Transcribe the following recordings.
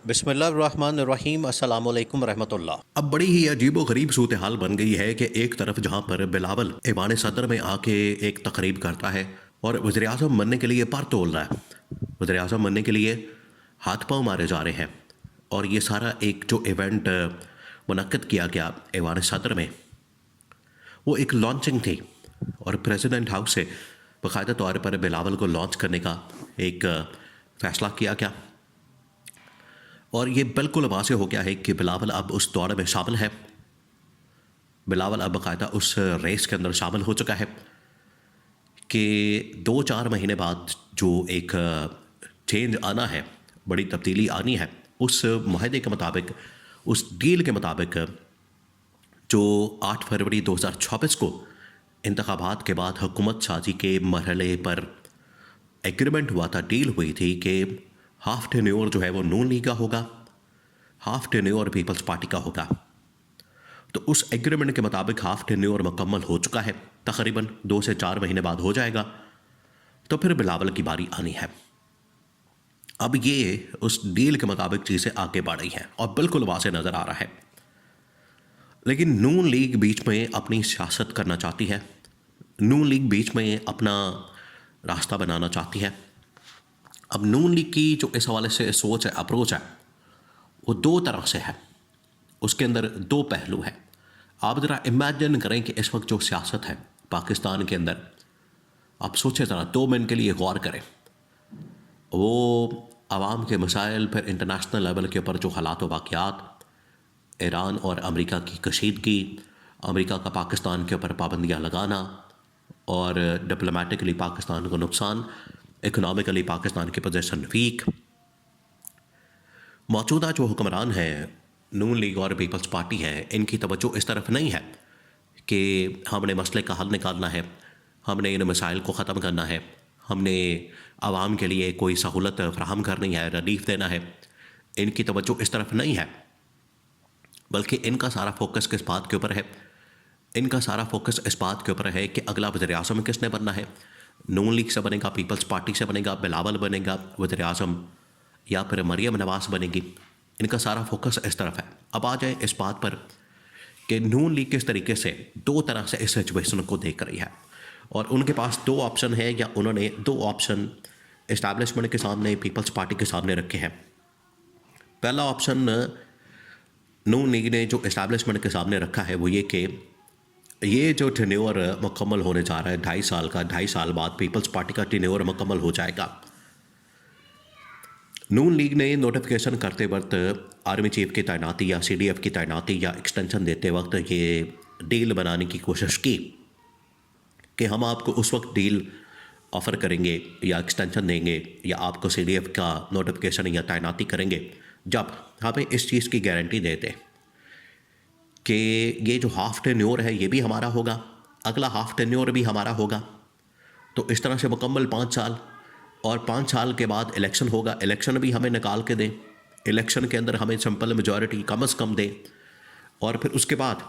बिस्मिल्लाहिर्रहमानिर्रहीम अस्सलामु अलैकुम रहमतुल्लाह। अब बड़ी ही अजीबो गरीब सूरत हाल बन गई है कि एक तरफ जहाँ पर बिलावल ऐवान सदर में आके एक तकरीब करता है और वज़ीर आज़म बनने के लिए पर तोल रहा है। वज़ीर आज़म बनने के लिए हाथ पाँव मारे जा रहे हैं और ये सारा एक जो इवेंट मुनक्किद किया गया ऐवान सदर में, वो एक लॉन्चिंग थी और प्रेसिडेंट हाउस से बाकायदा तौर पर बिलावल को लॉन्च करने का एक फ़ैसला किया गया और ये बिल्कुल वाज़े हो गया है कि बिलावल अब उस दौड़ में शामिल है। बिलावल अब बाकायदा उस रेस के अंदर शामिल हो चुका है कि 2-4 महीने बाद जो एक चेंज आना है, बड़ी तब्दीली आनी है, उस मुआहदे के मुताबिक, उस डील के मुताबिक जो 8 फरवरी 2024 को इंतखाबात के बाद हुकूमत साजी के मरहले पर एग्रीमेंट हुआ था, डील हुई थी कि हाफ टेन्योर जो है वो नून लीग का होगा, हाफ टेन्योर पीपल्स पार्टी का होगा। तो उस एग्रीमेंट के मुताबिक हाफ टेन्योर मुकम्मल हो चुका है, तकरीबन 2 से 4 महीने बाद हो जाएगा। तो फिर बिलावल की बारी आनी है। अब ये उस डील के मुताबिक चीज़ें आगे बढ़ रही हैं और बिल्कुल वाज़े नज़र आ रहा है। लेकिन नून लीग बीच में अपनी सियासत करना चाहती है, नून लीग बीच में अपना रास्ता बनाना चाहती है। अब नून लीग की जो इस हवाले से सोच है, अप्रोच है, वो 2 तरह से है। उसके अंदर 2 पहलू हैं। आप ज़रा इमेजिन करें कि इस वक्त जो सियासत है पाकिस्तान के अंदर, आप सोचें ज़रा 2 मिनट के लिए गौर करें। वो आवाम के मसाइल, फिर इंटरनेशनल लेवल के ऊपर जो हालात व वाक़यात, ईरान और अमेरिका की कशीदगी, अमेरिका का पाकिस्तान के ऊपर पाबंदियाँ लगाना और डिप्लोमेटिकली पाकिस्तान को नुकसान, इकनॉमिकली पाकिस्तान की पोजीशन वीक। मौजूदा जो हुक्मरान हैं, नून लीग और पीपल्स पार्टी है, इनकी तवज्जो इस तरफ नहीं है कि हमने मसले का हल निकालना है, हमने इन मसाइल को ख़त्म करना है, हमने आवाम के लिए कोई सहूलत फ़राहम करनी है, रिलीफ देना है। इनकी तवज्जो इस तरफ नहीं है, बल्कि इनका सारा फोकस किस बात के ऊपर है? इनका सारा फोकस इस बात के ऊपर है कि अगला वज़ीर आज़म किसने बनना है। नून लीग से बनेगा, पीपल्स पार्टी से बनेगा, बिलावल बनेगा वज़ीर आज़म, या फिर मरियम नवाज़ बनेगी। इनका सारा फोकस इस तरफ है। अब आ जाए इस बात पर कि नून लीग किस तरीके से 2 तरह से इस सिचुएशन को देख रही है और उनके पास 2 ऑप्शन है, या उन्होंने 2 ऑप्शन इस्टेब्लिशमेंट के सामने, पीपल्स पार्टी के सामने रखे हैं। पहला ऑप्शन नून लीग ने जो इस्टेब्लिशमेंट के सामने रखा है वो ये कि ये जो टेन्योर मुकम्मल होने जा रहा है 2.5 साल का, 2.5 साल बाद पीपल्स पार्टी का टेन्योर मुकम्मल हो जाएगा। नून लीग ने नोटिफिकेशन करते वक्त आर्मी चीफ की तैनाती या CDF की तैनाती या एक्सटेंशन देते वक्त ये डील बनाने की कोशिश की कि हम आपको उस वक्त डील ऑफ़र करेंगे या एक्सटेंशन देंगे या आपको CDF का नोटिफिकेशन या तैनाती करेंगे जब हमें इस चीज़ की गारंटी देते कि ये जो हाफ टेन्योर है ये भी हमारा होगा, अगला हाफ टेन्योर भी हमारा होगा। तो इस तरह से मुकम्मल 5 साल, और 5 साल के बाद इलेक्शन होगा, इलेक्शन भी हमें निकाल के दें, इलेक्शन के अंदर हमें सिंपल मेजॉरिटी कम से कम दें, और फिर उसके बाद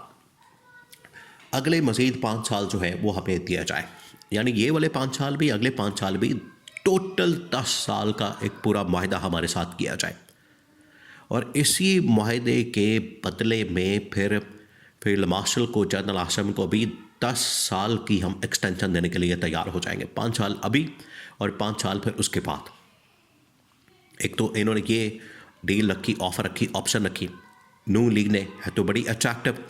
अगले मज़ीद 5 साल जो है वो हमें दिया जाए। यानी ये वाले 5 साल भी, अगले 5 साल भी, टोटल 10 साल का एक पूरा मुआहदा हमारे साथ किया जाए। और इसी मुआहदे के बदले में फिर फील्ड मार्शल को, जनरल आसम को भी 10 साल की हम एक्सटेंशन देने के लिए तैयार हो जाएंगे। 5 साल अभी और 5 साल फिर उसके बाद। एक तो इन्होंने ये डील रखी, ऑफ़र रखी, ऑप्शन रखी नून लीग ने, है तो बड़ी अट्रैक्टिव।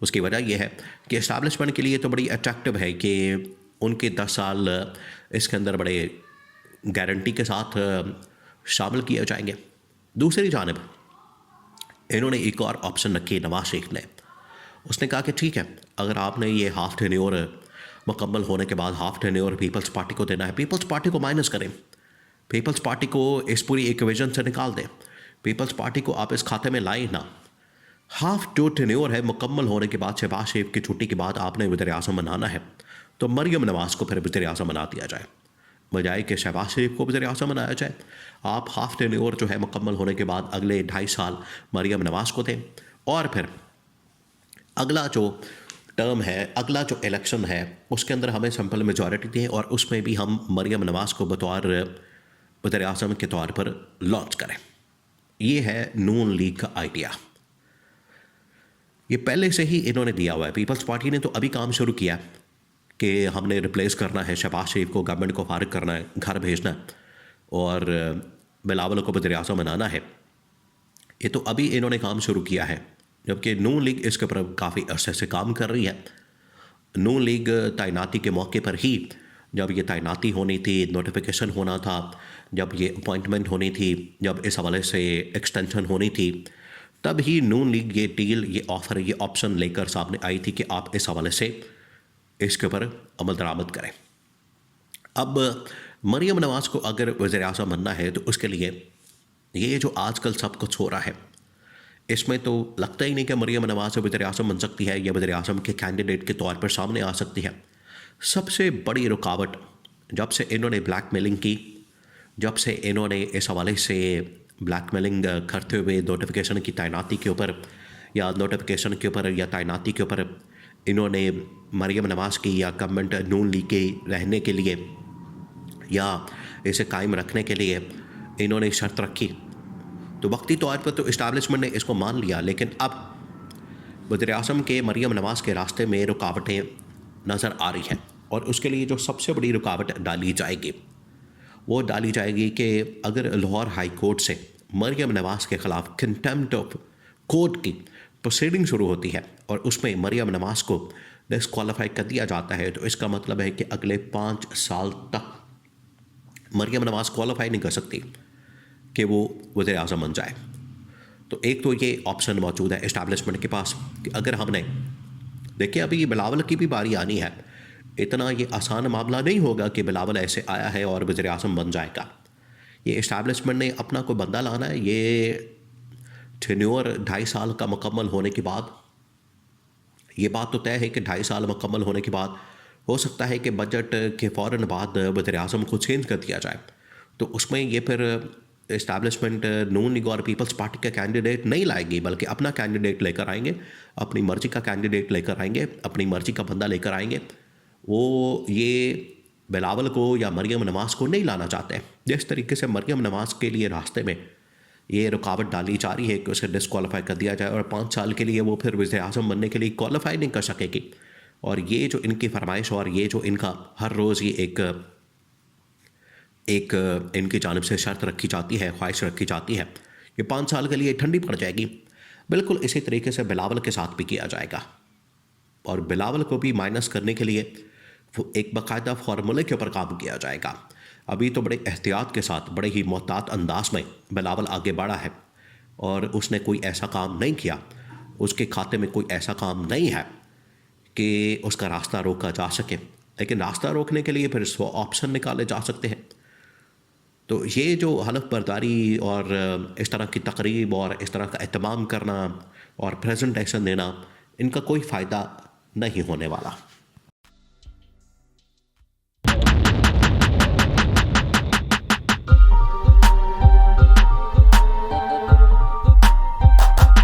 उसकी वजह यह है कि इस्टेब्लिशमेंट के लिए तो बड़ी अट्रैक्टिव है कि उनके 10 साल इसके अंदर बड़े गारंटी के साथ शामिल किए जाएंगे। दूसरी जानिब इन्होंने एक और ऑप्शन रखी नवाज शरीफ ने। उसने कहा कि ठीक है, अगर आपने ये हाफ टेन्योर मुकम्मल होने के बाद हाफ टेन्योर पीपल्स पार्टी को देना है, पीपल्स पार्टी को माइनस करें, पीपल्स पार्टी को इस पूरी इक्वेशन से निकाल दें, पीपल्स पार्टी को आप इस खाते में लाए ना। हाफ जो टेन्योर है मुकम्मल होने के बाद, शहबाज शरीफ की छुट्टी के बाद आपने वज़ीर आज़म बनाना है, तो मरियम नवाज़ को फिर वज़ीर आज़म बना दिया जाए, बजाय कि शहबाज शरीफ को वज़ीर आज़म बनाया जाए। आप हाफ टेन्योर जो है मुकम्मल होने के बाद अगले 2.5 साल मरियम नवाज़ को दें, और फिर अगला जो टर्म है, अगला जो इलेक्शन है, उसके अंदर हमें सिंपल मेजॉरिटी दें और उसमें भी हम मरियम नवाज़ को बतौर वज़ीर आज़म के तौर पर लॉन्च करें। ये है नून लीग का आइडिया। ये पहले से ही इन्होंने दिया हुआ है। पीपल्स पार्टी ने तो अभी काम शुरू किया कि हमने रिप्लेस करना है शहबाज शरीफ को, गवर्नमेंट को फारिग करना है, घर भेजना है और बिलावल को वज़ीर आज़म बनाना है। ये तो अभी इन्होंने काम शुरू किया है, जबकि नून लीग इसके ऊपर काफ़ी अरसे से काम कर रही है। नून लीग तैनाती के मौके पर ही, जब ये तैनाती होनी थी, नोटिफिकेशन होना था, जब ये अपॉइंटमेंट होनी थी, जब इस हवाले से एक्सटेंशन होनी थी, तब ही नून लीग ये डील, ये ऑफ़र, ये ऑप्शन लेकर सामने आई थी कि आप इस हवाले से इसके ऊपर अमल दरामद करें। अब मरियम नवाज़ को अगर वज़ीर आज़म बनना है तो उसके लिए ये जो आजकल सब कुछ हो रहा है, इसमें तो लगता ही नहीं कि मरियम नवाज़ वज़ीर आज़म बन सकती है या वज़ीर आज़म के कैंडिडेट के तौर पर सामने आ सकती है। सबसे बड़ी रुकावट जब से इन्होंने ब्लैकमेलिंग की, जब से इन्होंने इस हवाले से ब्लैकमेलिंग करते हुए नोटिफिकेशन की तैनाती के ऊपर या नोटिफिकेशन के ऊपर या तैनाती के ऊपर इन्होंने मरियम नवाज़ की या गवर्नमेंट नून लीग के रहने के लिए या इसे कायम रखने के लिए इन्होंने शर्त रखी, तो वक्ती तौर पर तो इस्टेब्लिशमेंट ने इसको मान लिया। लेकिन अब वज़ीर आज़म के मरियम नवाज़ के रास्ते में रुकावटें नज़र आ रही हैं और उसके लिए जो सबसे बड़ी रुकावट डाली जाएगी वो डाली जाएगी कि अगर लाहौर हाई कोर्ट से मरियम नवाज़ के ख़िलाफ़ कंटेम्प्ट ऑफ कोर्ट की प्रोसीडिंग शुरू होती है और उसमें मरियम नवाज़ को डिस्क्वालीफाई कर दिया जाता है, तो इसका मतलब है कि अगले 5 साल तक मरियम नवाज़ क्वालिफाई नहीं कर सकती कि वो वज़ीर आज़म बन जाए। तो एक तो ये ऑप्शन मौजूद है इस्टेब्लिशमेंट के पास कि अगर हमने, देखिए अभी बिलावल की भी बारी आनी है, इतना ये आसान मामला नहीं होगा कि बिलावल ऐसे आया है और वज़ीर आज़म बन जाएगा। ये इस्टेब्लिशमेंट ने अपना कोई बंदा लाना है। ये टेन्योर 2.5 साल का मुकम्मल होने के बाद, ये बात तो तय है कि 2.5 साल मुकम्मल होने के बाद हो सकता है कि बजट के फ़ौरन बाद वज़ीर आज़म को चेंज कर दिया जाए। तो उसमें ये फिर इस्टेब्लिशमेंट नून लीग और पीपल्स पार्टी का कैंडिडेट नहीं लाएगी, बल्कि अपना कैंडिडेट लेकर आएंगे, अपनी मर्ज़ी का कैंडिडेट लेकर आएंगे, अपनी मर्ज़ी का बंदा लेकर आएंगे। वो ये बिलावल को या मरियम नवाज़ को नहीं लाना चाहते। जिस तरीके से मरियम नवाज़ के लिए रास्ते में ये रुकावट डाली जा रही है कि उसे डिस्क्वालीफाई कर दिया जाए और 5 साल के लिए वो फिर वज़ीर आज़म बनने के लिए क्वालिफाई नहीं कर सकेगी। और ये जो इनकी फरमाइश और ये जो इनका हर रोज़ ये एक इनकी जानिब से शर्त रखी जाती है, ख्वाहिश रखी जाती है, ये 5 साल के लिए ठंडी पड़ जाएगी। बिल्कुल इसी तरीके से बिलावल के साथ भी किया जाएगा और बिलावल को भी माइनस करने के लिए वो एक बाकायदा फार्मूले के ऊपर काम किया जाएगा। अभी तो बड़े एहतियात के साथ, बड़े ही मोहतात अंदाज में बिलावल आगे बढ़ा है और उसने कोई ऐसा काम नहीं किया, उसके खाते में कोई ऐसा काम नहीं है कि उसका रास्ता रोका जा सके। लेकिन रास्ता रोकने के लिए फिर 100 ऑप्शन निकाले जा सकते हैं। तो ये जो हलफ बर्दारी और इस तरह की तकरीब और इस तरह का एहतमाम करना और प्रेजेंटेशन देना, इनका कोई फ़ायदा नहीं होने वाला।